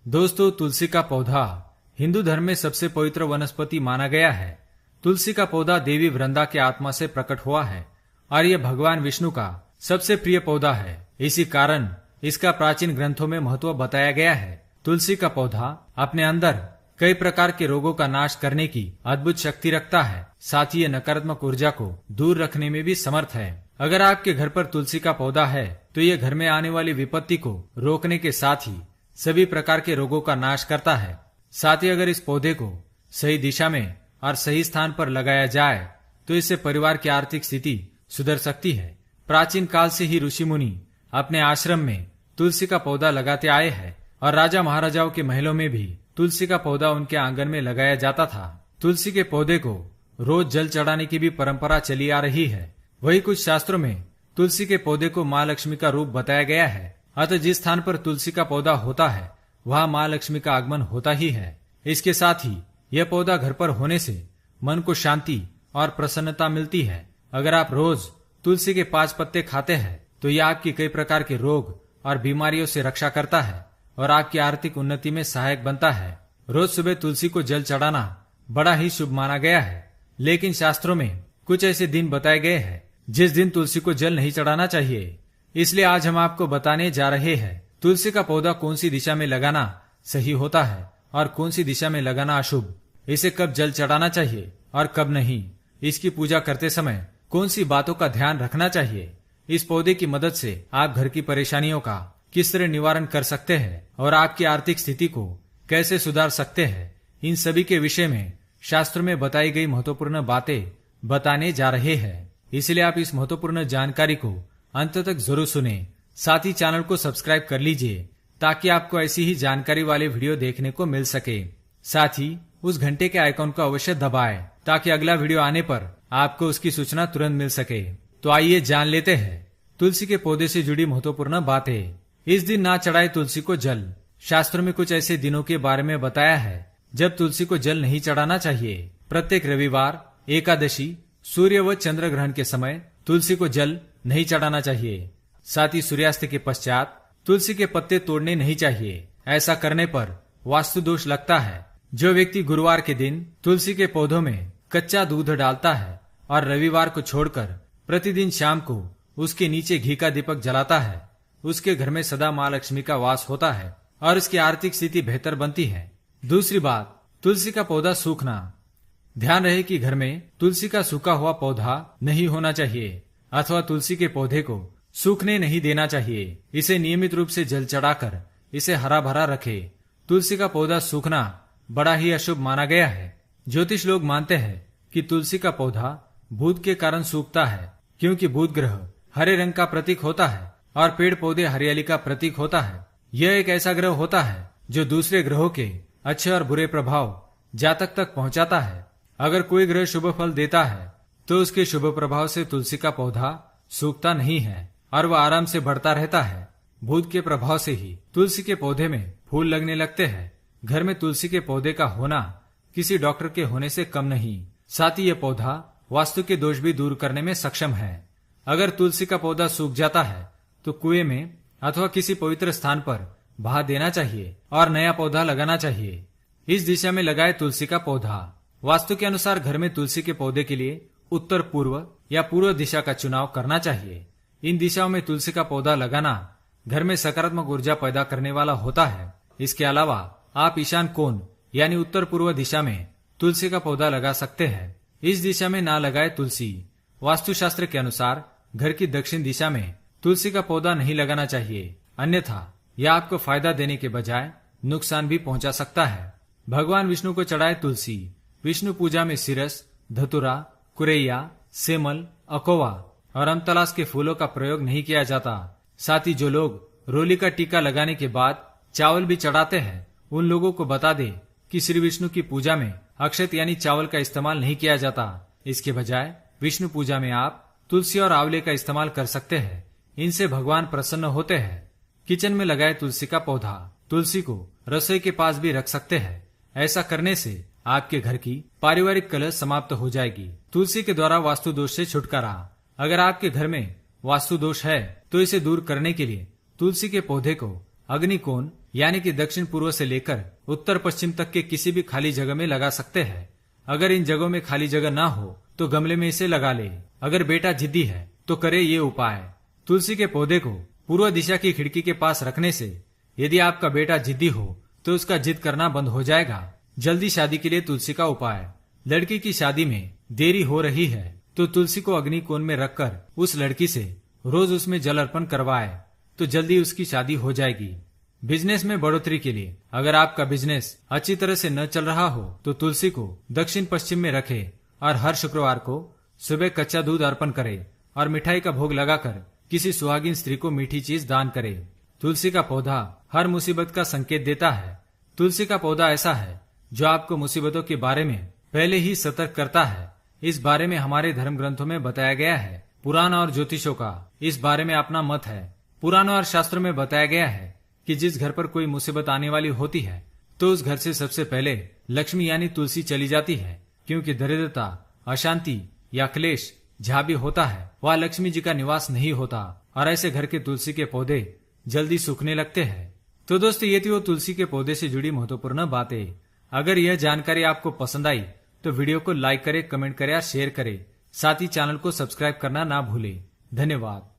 दोस्तों, तुलसी का पौधा हिंदू धर्म में सबसे पवित्र वनस्पति माना गया है। तुलसी का पौधा देवी वृंदा के आत्मा से प्रकट हुआ है और यह भगवान विष्णु का सबसे प्रिय पौधा है। इसी कारण इसका प्राचीन ग्रंथों में महत्व बताया गया है। तुलसी का पौधा अपने अंदर कई प्रकार के रोगों का नाश करने की अद्भुत शक्ति रखता है। साथ ही ये नकारात्मक ऊर्जा को दूर रखने में भी समर्थ है। अगर आपके घर पर तुलसी का पौधा है तो ये घर में आने वाली विपत्ति को रोकने के साथ ही सभी प्रकार के रोगों का नाश करता है। साथ ही अगर इस पौधे को सही दिशा में और सही स्थान पर लगाया जाए तो इससे परिवार की आर्थिक स्थिति सुधर सकती है। प्राचीन काल से ही ऋषि मुनि अपने आश्रम में तुलसी का पौधा लगाते आए हैं और राजा महाराजाओं के महलों में भी तुलसी का पौधा उनके आंगन में लगाया जाता था। तुलसी के पौधे को रोज जल चढ़ाने की भी परंपरा चली आ रही है। वही कुछ शास्त्रों में तुलसी के पौधे को माँ लक्ष्मी का रूप बताया गया है। अतः जिस स्थान पर तुलसी का पौधा होता है वहाँ माँ लक्ष्मी का आगमन होता ही है। इसके साथ ही यह पौधा घर पर होने से मन को शांति और प्रसन्नता मिलती है। अगर आप रोज तुलसी के 5 पत्ते खाते हैं तो यह आपकी कई प्रकार के रोग और बीमारियों से रक्षा करता है और आपकी आर्थिक उन्नति में सहायक बनता है। रोज सुबह तुलसी को जल चढ़ाना बड़ा ही शुभ माना गया है, लेकिन शास्त्रों में कुछ ऐसे दिन बताए गए हैं जिस दिन तुलसी को जल नहीं चढ़ाना चाहिए। इसलिए आज हम आपको बताने जा रहे हैं तुलसी का पौधा कौन सी दिशा में लगाना सही होता है और कौन सी दिशा में लगाना अशुभ, इसे कब जल चढ़ाना चाहिए और कब नहीं, इसकी पूजा करते समय कौन सी बातों का ध्यान रखना चाहिए। इस पौधे की मदद से आप घर की परेशानियों का किस तरह निवारण कर सकते हैं और आपकी आर्थिक स्थिति को कैसे सुधार सकते हैं, इन सभी के विषय में शास्त्र में बताई गई महत्वपूर्ण बातें बताने जा रहे हैं। इसलिए आप इस महत्वपूर्ण जानकारी को अंत तक जरूर सुने। साथ ही चैनल को सब्सक्राइब कर लीजिए ताकि आपको ऐसी ही जानकारी वाले वीडियो देखने को मिल सके। साथ ही उस घंटे के आइकॉन को अवश्य दबाएं ताकि अगला वीडियो आने पर आपको उसकी सूचना तुरंत मिल सके। तो आइए जान लेते हैं तुलसी के पौधे से जुड़ी महत्वपूर्ण बातें। इस दिन ना चढ़ाए तुलसी को जल। शास्त्रों में कुछ ऐसे दिनों के बारे में बताया है जब तुलसी को जल नहीं चढ़ाना चाहिए। प्रत्येक रविवार, एकादशी, सूर्य व चंद्र ग्रहण के समय तुलसी को जल नहीं चढ़ाना चाहिए। साथ ही सूर्यास्त के पश्चात तुलसी के पत्ते तोड़ने नहीं चाहिए। ऐसा करने पर वास्तु दोष लगता है। जो व्यक्ति गुरुवार के दिन तुलसी के पौधों में कच्चा दूध डालता है और रविवार को छोड़कर प्रतिदिन शाम को उसके नीचे घी का दीपक जलाता है, उसके घर में सदा माँ लक्ष्मी का वास होता है और उसकी आर्थिक स्थिति बेहतर बनती है। दूसरी बात, तुलसी का पौधा सूखना। ध्यान रहे कि घर में तुलसी का सूखा हुआ पौधा नहीं होना चाहिए अथवा तुलसी के पौधे को सूखने नहीं देना चाहिए। इसे नियमित रूप से जल चढ़ाकर इसे हरा भरा रखे। तुलसी का पौधा सूखना बड़ा ही अशुभ माना गया है। ज्योतिष लोग मानते हैं कि तुलसी का पौधा भूत के कारण सूखता है, क्योंकि भूत ग्रह हरे रंग का प्रतीक होता है और पेड़ पौधे हरियाली का प्रतीक होता है। यह एक ऐसा ग्रह होता है जो दूसरे ग्रहों के अच्छे और बुरे प्रभाव जातक तक पहुंचाता है। अगर कोई ग्रह शुभ फल देता है तो उसके शुभ प्रभाव से तुलसी का पौधा सूखता नहीं है और वह आराम से बढ़ता रहता है। भूत के प्रभाव से ही तुलसी के पौधे में फूल लगने लगते हैं। घर में तुलसी के पौधे का होना किसी डॉक्टर के होने से कम नहीं। साथ ही यह पौधा वास्तु के दोष भी दूर करने में सक्षम है। अगर तुलसी का पौधा सूख जाता है तो कुएं में अथवा किसी पवित्र स्थान पर बहा देना चाहिए और नया पौधा लगाना चाहिए। इस दिशा में लगाए तुलसी का पौधा। वास्तु के अनुसार घर में तुलसी के पौधे के लिए उत्तर पूर्व या पूर्व दिशा का चुनाव करना चाहिए। इन दिशाओं में तुलसी का पौधा लगाना घर में सकारात्मक ऊर्जा पैदा करने वाला होता है। इसके अलावा आप ईशान कोण यानी उत्तर पूर्व दिशा में तुलसी का पौधा लगा सकते हैं। इस दिशा में ना लगाए तुलसी। वास्तुशास्त्र के अनुसार घर की दक्षिण दिशा में तुलसी का पौधा नहीं लगाना चाहिए, अन्यथा यह आपको फायदा देने के बजाय नुकसान भी पहुंचा सकता है। भगवान विष्णु को चढ़ाए तुलसी। विष्णु पूजा में सिरस, धतुरा, कुरैया, सेमल, अकोवा और अमतलास के फूलों का प्रयोग नहीं किया जाता। साथ ही जो लोग रोली का टीका लगाने के बाद चावल भी चढ़ाते हैं, उन लोगों को बता दे कि श्री विष्णु की पूजा में अक्षत यानी चावल का इस्तेमाल नहीं किया जाता। इसके बजाय विष्णु पूजा में आप तुलसी और आंवले का इस्तेमाल कर सकते हैं। इनसे भगवान प्रसन्न होते हैं। किचन में लगाए तुलसी का पौधा। तुलसी को रसोई के पास भी रख सकते हैं। ऐसा करने से आपके घर की पारिवारिक कलह समाप्त हो जाएगी। तुलसी के द्वारा वास्तु दोष से छुटकारा। अगर आपके घर में वास्तु दोष है तो इसे दूर करने के लिए तुलसी के पौधे को अग्निकोण यानी कि दक्षिण पूर्व से लेकर उत्तर पश्चिम तक के किसी भी खाली जगह में लगा सकते हैं। अगर इन जगहों में खाली जगह ना हो तो गमले में इसे लगा ले। अगर बेटा जिद्दी है तो करे ये उपाय। तुलसी के पौधे को पूर्व दिशा की खिड़की के पास रखने से यदि आपका बेटा जिद्दी हो तो उसका जिद करना बंद हो जाएगा। जल्दी शादी के लिए तुलसी का उपाय। लड़की की शादी में देरी हो रही है तो तुलसी को अग्नि कोण में रखकर उस लड़की से रोज उसमें जल अर्पण करवाए तो जल्दी उसकी शादी हो जाएगी। बिजनेस में बढ़ोतरी के लिए अगर आपका बिजनेस अच्छी तरह से न चल रहा हो तो तुलसी को दक्षिण पश्चिम में रखे और हर शुक्रवार को सुबह कच्चा दूध अर्पण करे और मिठाई का भोग लगाकर किसी सुहागिन स्त्री को मीठी चीज दान करे। तुलसी का पौधा हर मुसीबत का संकेत देता है। तुलसी का पौधा ऐसा है जो आपको मुसीबतों के बारे में पहले ही सतर्क करता है। इस बारे में हमारे धर्म ग्रंथों में बताया गया है। पुराण और ज्योतिषों का इस बारे में अपना मत है। पुराण और शास्त्रों में बताया गया है कि जिस घर पर कोई मुसीबत आने वाली होती है तो उस घर से सबसे पहले लक्ष्मी यानी तुलसी चली जाती है, क्योंकि दरिद्रता, अशांति या क्लेश जहाँ भी होता है वह लक्ष्मी जी का निवास नहीं होता और ऐसे घर के तुलसी के पौधे जल्दी सूखने लगते हैं। तो दोस्तों, ये थी वो तुलसी के पौधे से जुड़ी महत्वपूर्ण बातें। अगर यह जानकारी आपको पसंद आई तो वीडियो को लाइक करें, कमेंट करें और शेयर करें। साथ ही चैनल को सब्सक्राइब करना ना भूलें। धन्यवाद।